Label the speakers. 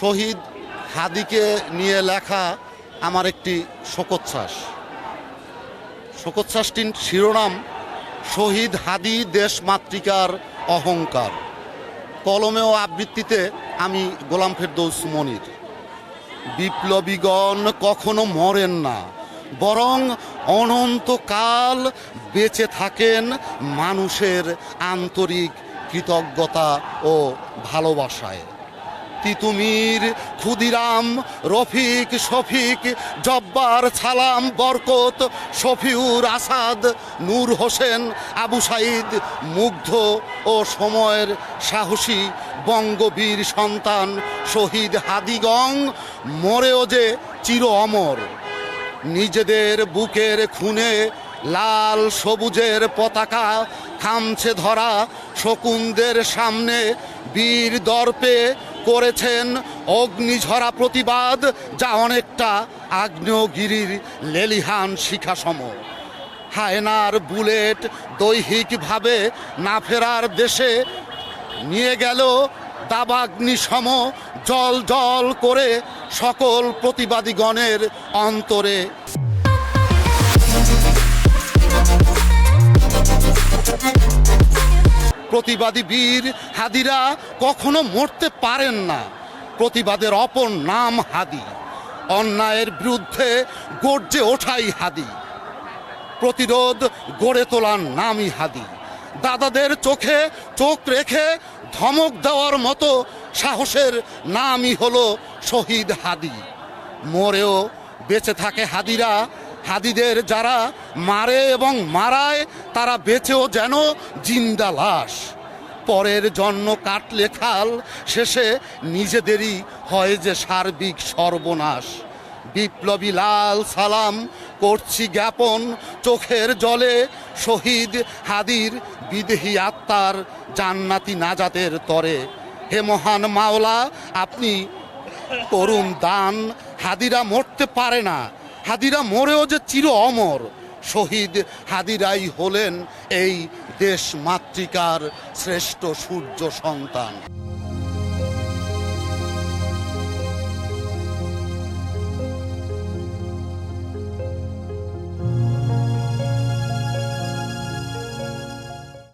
Speaker 1: শহীদ হাদিকে নিয়ে লেখা আমার একটি শোকোচ্ছ্বাস। শোকোচ্ছ্বাসটির শিরোনাম শহীদ হাদি দেশমাতৃকার অহংকার। কলমে ও আবৃত্তিতে আমি গোলাম ফেরদৌস মনির। বিপ্লবীগণ কখনো মরেন না, বরং অনন্তকাল বেঁচে থাকেন মানুষের আন্তরিক কৃতজ্ঞতা ও ভালোবাসায়। তিতুমির, ক্ষুদিরাম, রফিক, শফিক, জব্বার, ছালাম, বরকত, শফিউর, আসাদ, নূর হোসেন, আবু সাইদ, মুগ্ধ ও সময়ের সাহসী বঙ্গবীর সন্তান শহীদ হাদিগং মরেও যে চির অমর। নিজেদের বুকের খুনে লাল সবুজের পতাকা খামছে ধরা শকুনদের সামনে বীর দর্পে করেছেন অগ্নিঝরা প্রতিবাদ, যা অনেকটা আগ্নেয়গিরির লেলিহান শিখাসম। হায়নার বুলেট দৈহিকভাবে না ফেরার দেশে নিয়ে গেল দাবাগ্নি সম জল জল করে সকল প্রতিবাদীগণের অন্তরে। প্রতিবাদী বীর হাদিরা কখনো মরতে পারেন না। প্রতিবাদের অপর নাম হাদি। অন্যায়ের বিরুদ্ধে গর্জে ওঠাই হাদি। প্রতিরোধ গড়ে তোলার নামই হাদি। দাদাদের চোখে চোখ রেখে ধমক দেওয়ার মতো সাহসের নামই হলো শহীদ হাদি। মরেও বেঁচে থাকে হাদিরা। হাদিদের যারা মারে এবং মারায় তারা বেঁচেও যেন জিন্দা লাশ। পরের জন্য কাটলে খাল, শেষে নিজেদেরই হয় যে সার্বিক সর্বনাশ। বিপ্লবী লাল সালাম করছি জ্ঞাপন চোখের জলে শহীদ হাদির বিদেহী আত্মার জান্নাতি নাজাতের তরে। হে মহান মাওলা, আপনি করুন দান। হাদিরা মরতে পারে না, হাদিরা মরেও যে চির অমর। শহীদ হাদিরাই হলেন এই দেশ মাতৃকার শ্রেষ্ঠ সূর্য সন্তান।